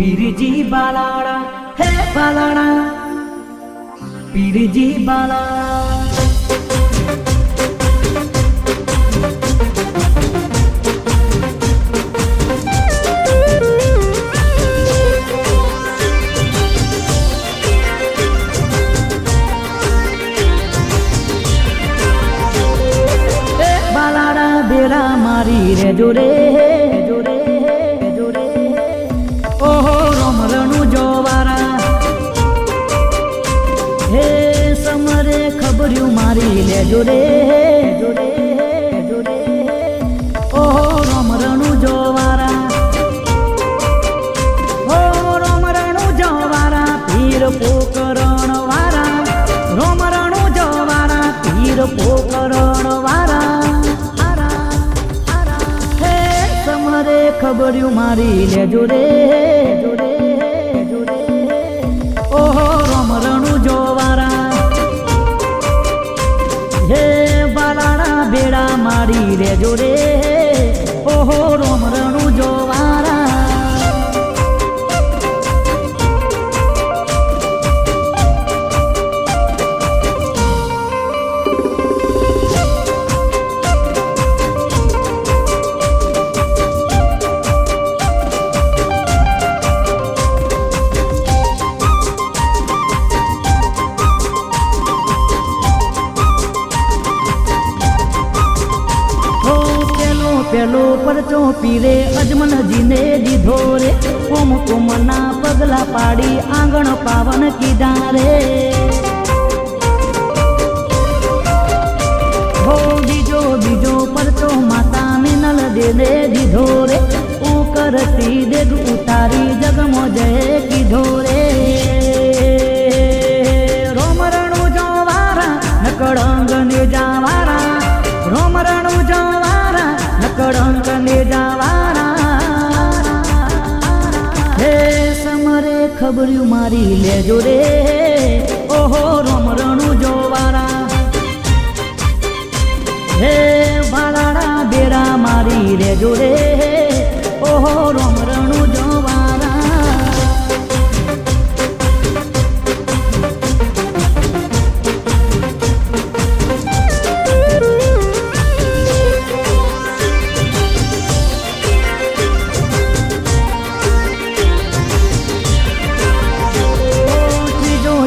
પીરજી બાલાડા હે બાલાડા પીરજી બાલાડા બેડા મારી રે જોરે જોરે જોરે ઓહો રોમરણું જોવારા હે સમરે ખબર્યું મારી લે જોરે જોરે જોરે ઓહો રોમરણું જોવારા ઓ રોમરણું જોવારા પીર પોકરણ વારા રોમરણું જોવારા પીર પોકરણ વારા ખબર્યું મારી લે જોરે જોરે જોરે ઓહો રોમરણું જોવારા હે બાલાડા બેડા મારી રે જોરે ઓહો રોમરણું જોવારા પેલો પરચો પીરે અજમલજીને દીધો રે કુમકુમના પગલા પાડી આંગણ પાવન કીધા રે હો બીજો બીજો પરચો માતા મિનલ દેને દીધો રે કરતી દેગ ઉતારી જગમો જય કીધો રે રોમરણું જોવારા નકળંગ ને જાવારા રોમરણું જોવારા કડંક ને જાવારા હે સમરે ખબર્યું મારી લે જોરે ઓહો રોમરણું જોવારા હે બાલાડા બેડા મારી રે જોરે ઓહો રોમરણું જોવારા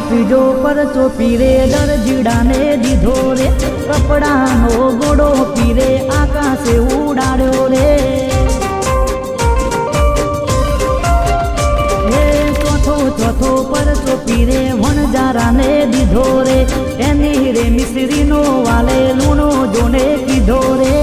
ત્રીજો પરચો પીરે દરજીડાને દીધો રે કપડાનો ગોળો પીરે આકાશે ઉડાડ્યો રે હે ચોથો પરચો પીરે વણજારાને દીધો રે એની રે મિશ્રીનો વાલે લૂણો જોને કીધો રે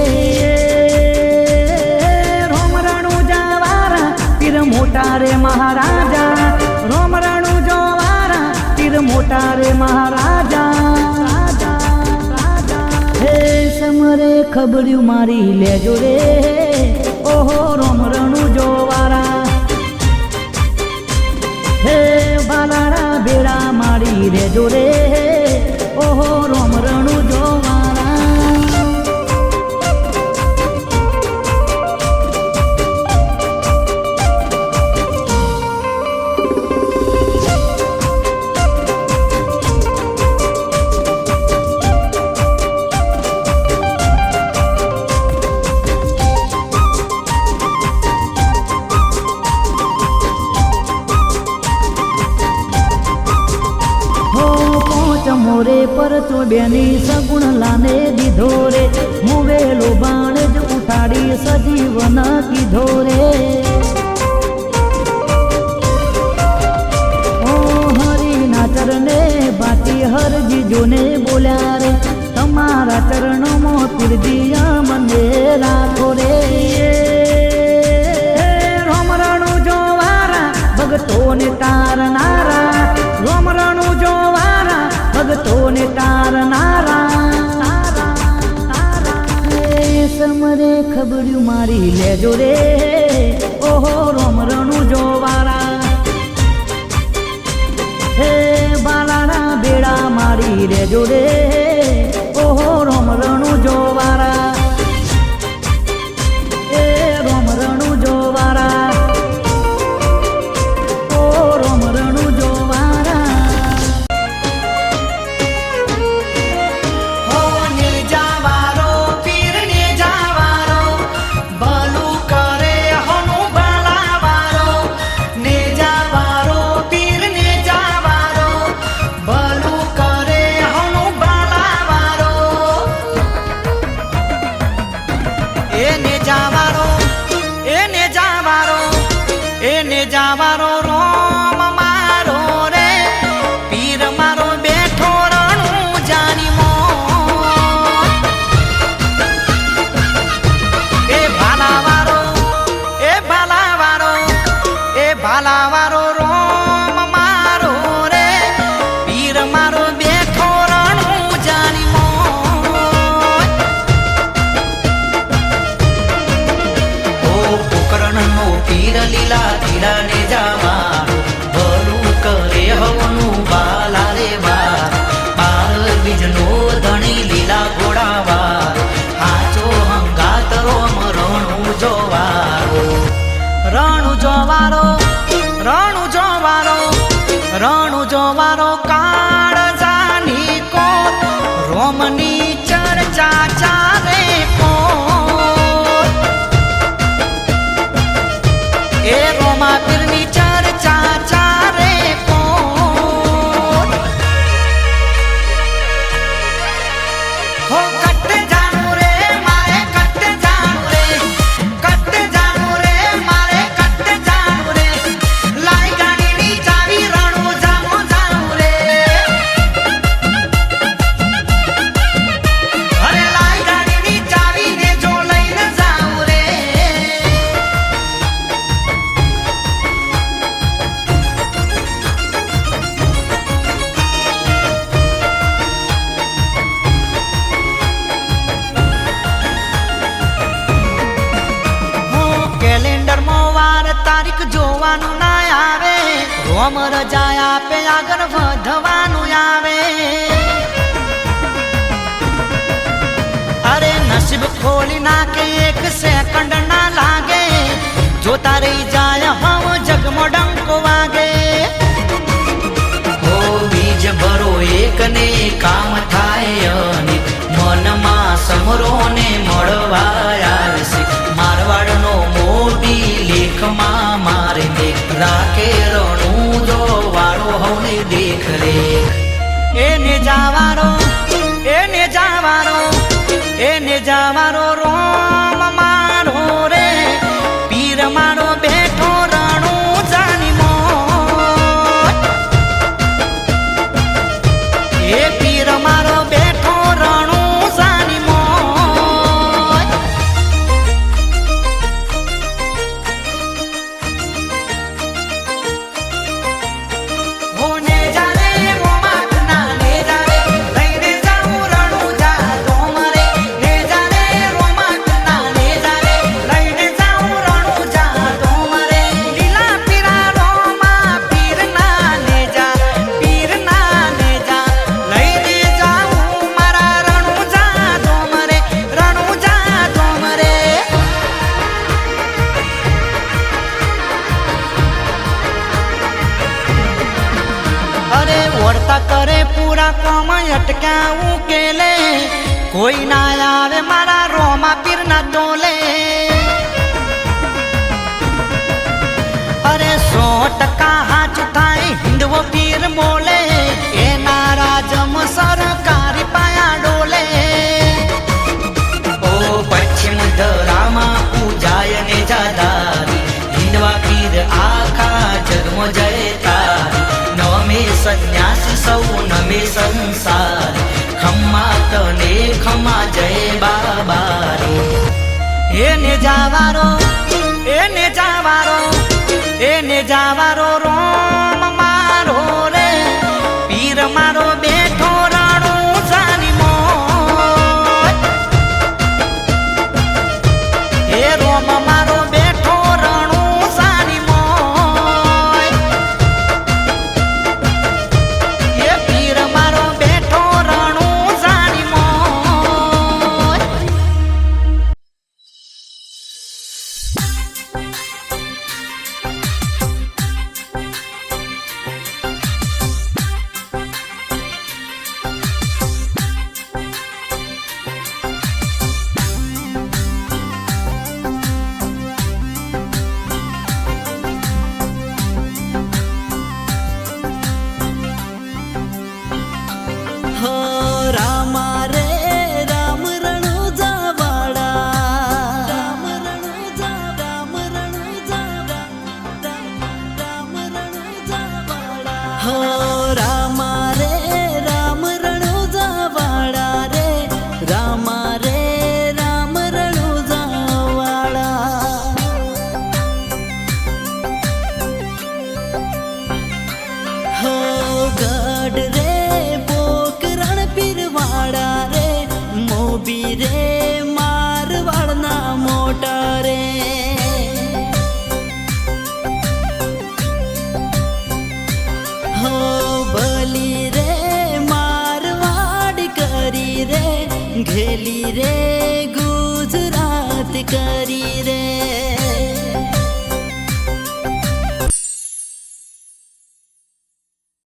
રોમરણું જાવારા પીર મોટા રે મહારાજા રોમરણું જોવારા પીર મોટા રે મહારાજા હે સમરે ખબર્યું મારી લેજો રે ઓહો રોમરણું જોવારા હે બાલાડા બેડા મારી રેજો રે ઓહો રોમરણું જોવારા મોરે પરચો બેની સગુણ લાને દીધો રે મુવેલો બાણ જ ઉઠાડી સજીવન કીધો રે ઓ હરિના ચરણે બાટી હરજી જોને બોલ્યા રે તમારા ચરણોમાં પીરજી મને રાખો રે રોમરણું જોવારા ભગતોને તારનારા રોમરણું જોવારા ભગતોને તારનારા સમરે ખબર્યું મારી લેજો રે ઓહો રોમરણું જોવારા હે બાલાડા બેડા મારી રેજો રે ઓહો રોમરણું જોવારા એ રોમરણું જોવારા તારીખ જોવાનું ના આવે, રોમ રજા આપે આગળ વધવાનું આવે. અરે નસીબ ખોલી નાખે એક સેકન્ડ ના લાગે, જોતા રહી જાય હવ જગમો ડંકો વાગે. ઓ બીજ ભરો એક ને કામ થાય અને મનમાં સમરો ને મળવા આવશે. મારવાડનો મોટી લેખમાં મારે દેખ રાખે રણું જો વાળો હવને દેખ રેખ. એને જાવારો એને જાવારો એને જાવારો રોમ મારો રે, પીર મારો બેઠો રણું જાની મોટ. એ પીર મારો બેઠો રણું જાની મોટ. હો ને જાને મોમાટ ના ને જાને લઈને જાઉં રણું જા તો મરે. ને જાને રોમાટ ના ને જાને લઈને જાઉં રણું જા તો મરે. લીલા પીરા રોમા પીર ના ને જા, પીર ના ને જા લઈને જાઉં મારા રણું જા તો મરે, રણું જા તો મરે. અરે ઓળતા કરે પૂરા કોમ અટક્યા ઉકેલે, કોઈ ના આવે મારા રોમા પીર ના ટોલે. અરે 100% હાચું થાય હિંદવો પીર બોલે, એના રાજમ સરકારી પાયા ડોલે. ઓ પશ્ચિમ ધરામાં પૂજાય ને જાદારી, હિંદવા પીર આખા જગમાં જય તારી. નમે સંન્યાસી સૌ નમે સંસાર, ખમ્મા તને ખમ્મા જય બાબા રે. એને જાવારો એને જાવારો એને જાવારો રોમ મારો રે, પીર મારો બેઠો રણું જાની મોટ. એ રોમ મારો બેઠો રણું જાની મોટ. એ પીર મારો બેઠો રણું જાની મોટ. હો રામા રે રામ રણુજા વાળા, રામ રણુજા રામ રણુજા રામ રણુજા વાળા. હો રામા રે રામ રણુજા વાળા રે, રામા રે રામ રણુજા વાળા. હો ગઢ રે પોકરણ પીરવાડા રે, મોબી રે મારવાડના મોટા રે. હો બલી રે મારવાડ કરી રે, ઘેલી રે ગુજરાત કરી રે.